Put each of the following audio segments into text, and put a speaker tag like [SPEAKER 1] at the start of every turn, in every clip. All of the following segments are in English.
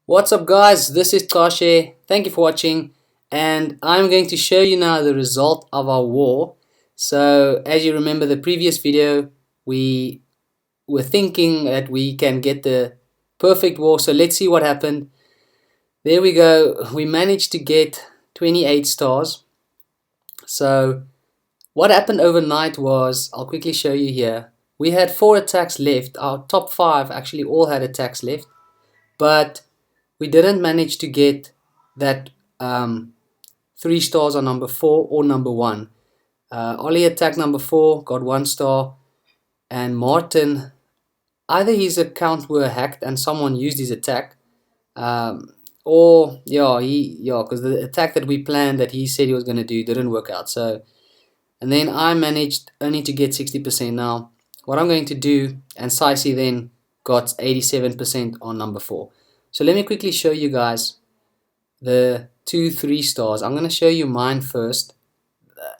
[SPEAKER 1] What's up guys, this is Xaashe. Thank you for watching and I'm going to show you now the result of our war. So as you remember the previous video, we were thinking that we can get the perfect war. So let's see what happened. There we go. We managed to get 28 stars. So what happened overnight was, I'll quickly show you here. We had 4 attacks left. Our top 5 actually all had attacks left. But we didn't manage to get that 3 stars on number 4 or number 1. Ollie attacked number 4, got 1 star, and Martin, either his account were hacked and someone used his attack, or because the attack that we planned that he said he was going to do didn't work out. So, and then I managed only to get 60%. Now, what I'm going to do, and Xaashe then got 87% on number 4. So let me quickly show you guys the 2 3 stars. I'm going to show you mine first.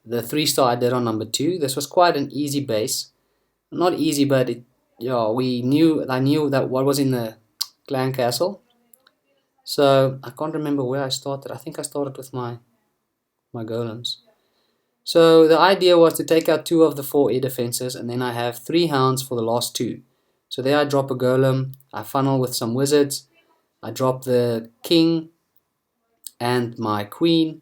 [SPEAKER 1] The 3 star I did on number 2. This was quite an easy base. Not easy, but I knew that what was in the clan castle. So I can't remember where I started. I think I started with my golems. So the idea was to take out 2 of the 4 air defenses, and then I have 3 hounds for the last 2. So there I drop a golem, I funnel with some wizards, I drop the king and my queen,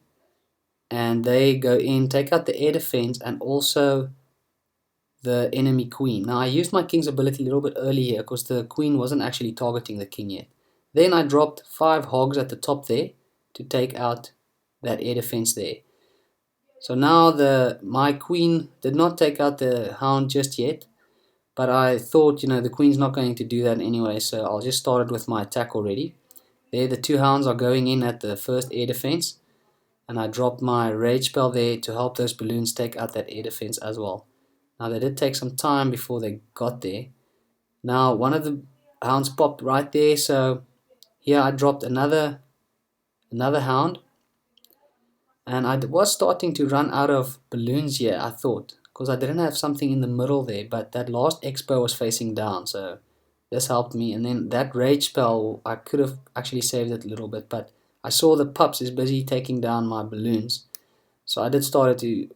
[SPEAKER 1] and they go in, take out the air defense and also the enemy queen. Now I used my king's ability a little bit early here because the queen wasn't actually targeting the king yet. Then I dropped 5 hogs at the top there to take out that air defense there. So now my queen did not take out the hound just yet, but I thought, the queen's not going to do that anyway, so I'll just start it with my attack already. There the 2 hounds are going in at the first air defense, and I dropped my rage spell there to help those balloons take out that air defense as well. Now they did take some time before they got there. Now one of the hounds popped right there, so here I dropped another hound, and I was starting to run out of balloons here, I thought, because I didn't have something in the middle there, but that last expo was facing down, so this helped me. And then that rage spell, I could have actually saved it a little bit, but I saw the pups is busy taking down my balloons, so I did start to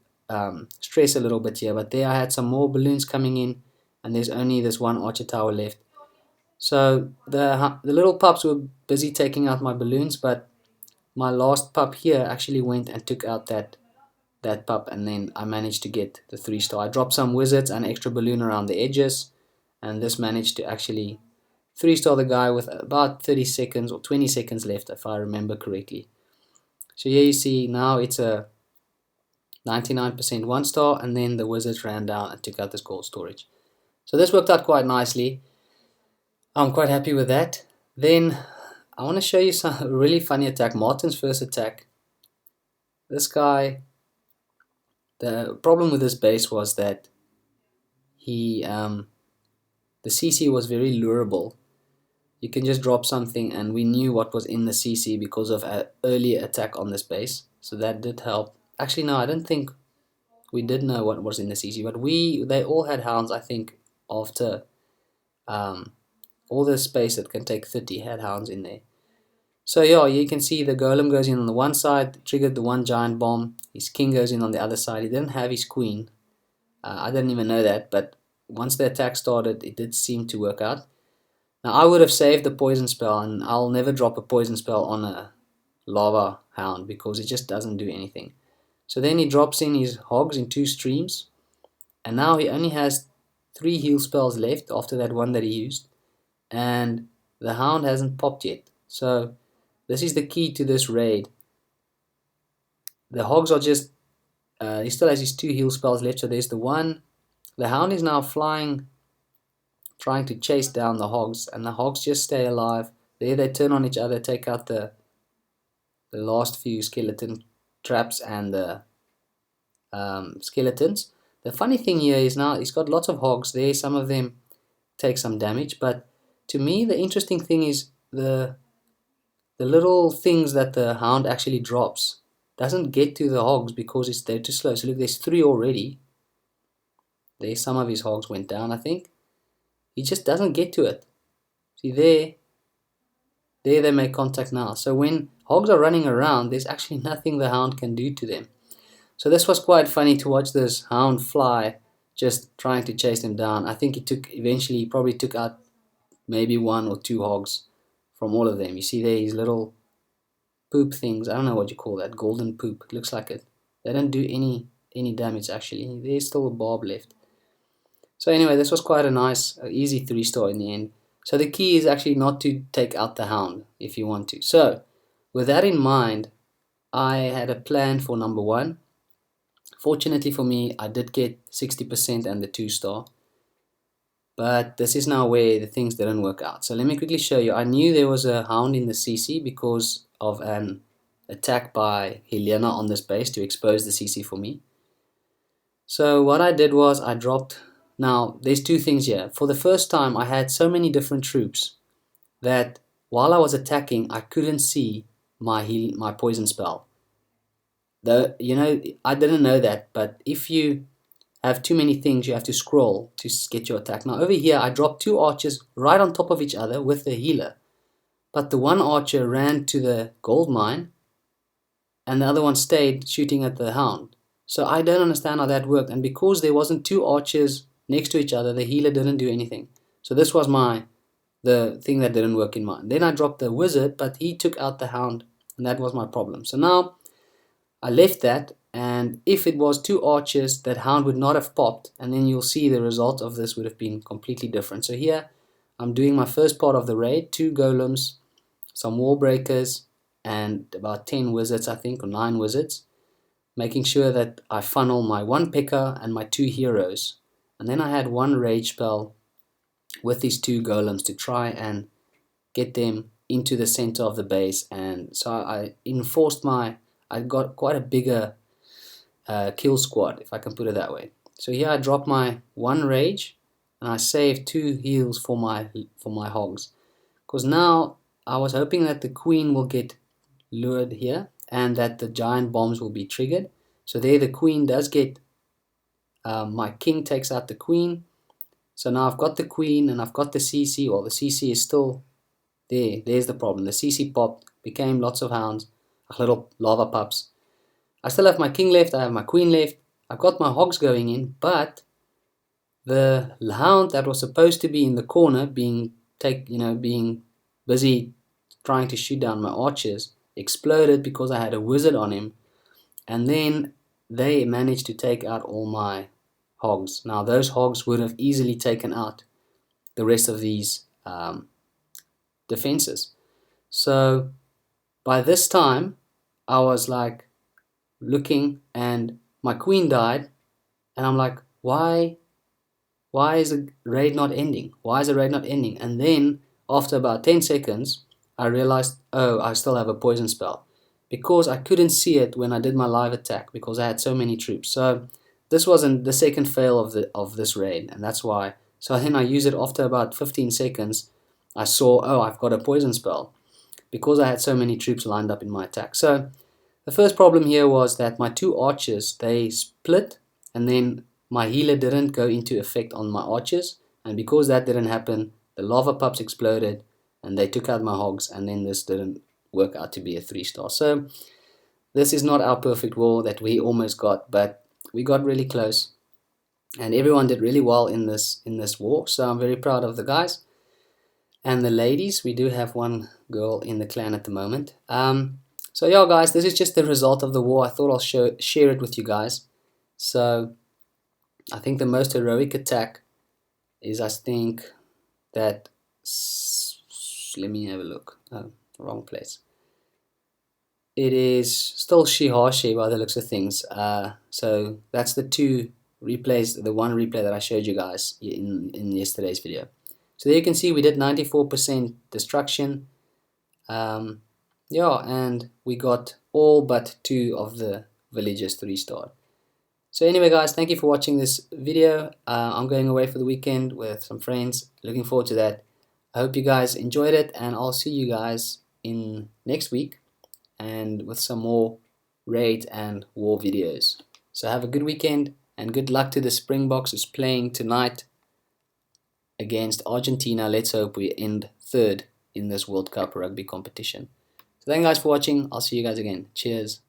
[SPEAKER 1] stress a little bit here. But there I had some more balloons coming in, and there's only this one archer tower left. So the little pups were busy taking out my balloons, but my last pup here actually went and took out that pup, and then I managed to get the 3 star. I dropped some wizards and extra balloon around the edges, and this managed to actually 3 star the guy with about 30 seconds or 20 seconds left, if I remember correctly. So here you see now it's a 99% 1 star, and then the wizards ran down and took out this gold storage. So this worked out quite nicely. I'm quite happy with that. Then I want to show you some really funny attack. Martin's first attack. This guy, the problem with this base was that the CC was very lurable. You can just drop something, and we knew what was in the CC because of an earlier attack on this base, so that did help. Actually no, I don't think we did know what was in the CC, but they all had hounds. I think after all the space that can take 30 had hounds in there. So yeah, you can see the golem goes in on the one side, triggered the 1 giant bomb. His king goes in on the other side. He didn't have his queen. I didn't even know that, but once the attack started, it did seem to work out. Now I would have saved the poison spell, and I'll never drop a poison spell on a lava hound because it just doesn't do anything. So then he drops in his hogs in 2 streams, and now he only has 3 heal spells left after that one that he used, and the hound hasn't popped yet. So this is the key to this raid. The hogs are just, he still has his 2 heal spells left, so there's the one. The hound is now flying, trying to chase down the hogs, and the hogs just stay alive. There they turn on each other, take out the last few skeleton traps and the skeletons. The funny thing here is now he's got lots of hogs there. Some of them take some damage, but to me the interesting thing is the little things that the hound actually drops doesn't get to the hogs because they're too slow. So look, there's 3 already. There, some of his hogs went down, I think. He just doesn't get to it. See there, there they make contact now. So when hogs are running around, there's actually nothing the hound can do to them. So this was quite funny to watch this hound fly, just trying to chase them down. I think eventually he probably took out maybe 1 or 2 hogs from all of them. You see there his little poop things. I don't know what you call that, golden poop. It looks like it. They don't do any damage actually. There's still a barb left. So anyway, this was quite a nice, easy 3-star in the end. So the key is actually not to take out the hound if you want to. So with that in mind, I had a plan for number 1. Fortunately for me, I did get 60% and the 2-star. But this is now where the things didn't work out. So let me quickly show you. I knew there was a hound in the CC because of an attack by Helena on this base to expose the CC for me. So what I did was I dropped. Now there's 2 things here. For the first time, I had so many different troops that while I was attacking, I couldn't see my poison spell. I didn't know that, but if you have too many things, you have to scroll to get your attack. Now over here, I dropped 2 archers right on top of each other with the healer, but the one archer ran to the gold mine and the other one stayed shooting at the hound. So I don't understand how that worked, and because there wasn't 2 archers next to each other, the healer didn't do anything. So this was the thing that didn't work in mine. Then I dropped the wizard, but he took out the hound, and that was my problem. So now I left that, and if it was 2 archers, that hound would not have popped, and then you'll see the result of this would have been completely different. So here I'm doing my first part of the raid, 2 golems, some wall breakers, and about 10 wizards, I think, or 9 wizards, making sure that I funnel my 1 picker and my 2 heroes. And then I had 1 rage spell with these 2 golems to try and get them into the center of the base. And so I got quite a bigger kill squad, if I can put it that way. So here I dropped my 1 rage and I saved 2 heals for my hogs, because now I was hoping that the queen will get lured here and that the giant bombs will be triggered. So there the queen does get, my king takes out the queen. So now I've got the queen and I've got the CC. Well, the CC is still there. There's the problem. The CC popped, became lots of hounds, little lava pups. I still have my king left, I have my queen left, I've got my hogs going in, but the hound that was supposed to be in the corner being busy trying to shoot down my archers exploded because I had a wizard on him, and then they managed to take out all my hogs. Now those hogs would have easily taken out the rest of these defenses. So by this time I was like looking, and my queen died, and I'm like, why is the raid not ending? Why is the raid not ending? And then after about 10 seconds I realized, oh, I still have a poison spell, because I couldn't see it when I did my live attack because I had so many troops. So this wasn't the second fail of this raid, and that's why. So then I used it after about 15 seconds. I saw, oh, I've got a poison spell because I had so many troops lined up in my attack. So the first problem here was that my 2 archers, they split, and then my healer didn't go into effect on my archers, and because that didn't happen, the lava pups exploded and they took out my hogs, and then this didn't work out to be a 3-star. So this is not our perfect war that we almost got, but we got really close, and everyone did really well in this war. So I'm very proud of the guys and the ladies. We do have 1 girl in the clan at the moment. So yeah, guys, this is just the result of the war. I thought I'll share it with you guys. So I think the most heroic attack is, I think that, let me have a look. Oh, wrong place. It is still Xaashe by the looks of things. So that's the 2 replays, the 1 replay that I showed you guys in yesterday's video. So there you can see we did 94% destruction. Yeah, and we got all but 2 of the villagers 3-star. So anyway, guys, thank you for watching this video. I'm going away for the weekend with some friends. Looking forward to that. I hope you guys enjoyed it, and I'll see you guys in next week and with some more raid and war videos. So have a good weekend, and good luck to the Springboks who's playing tonight against Argentina. Let's hope we end 3rd in this World Cup rugby competition. So thank you guys for watching. I'll see you guys again. Cheers.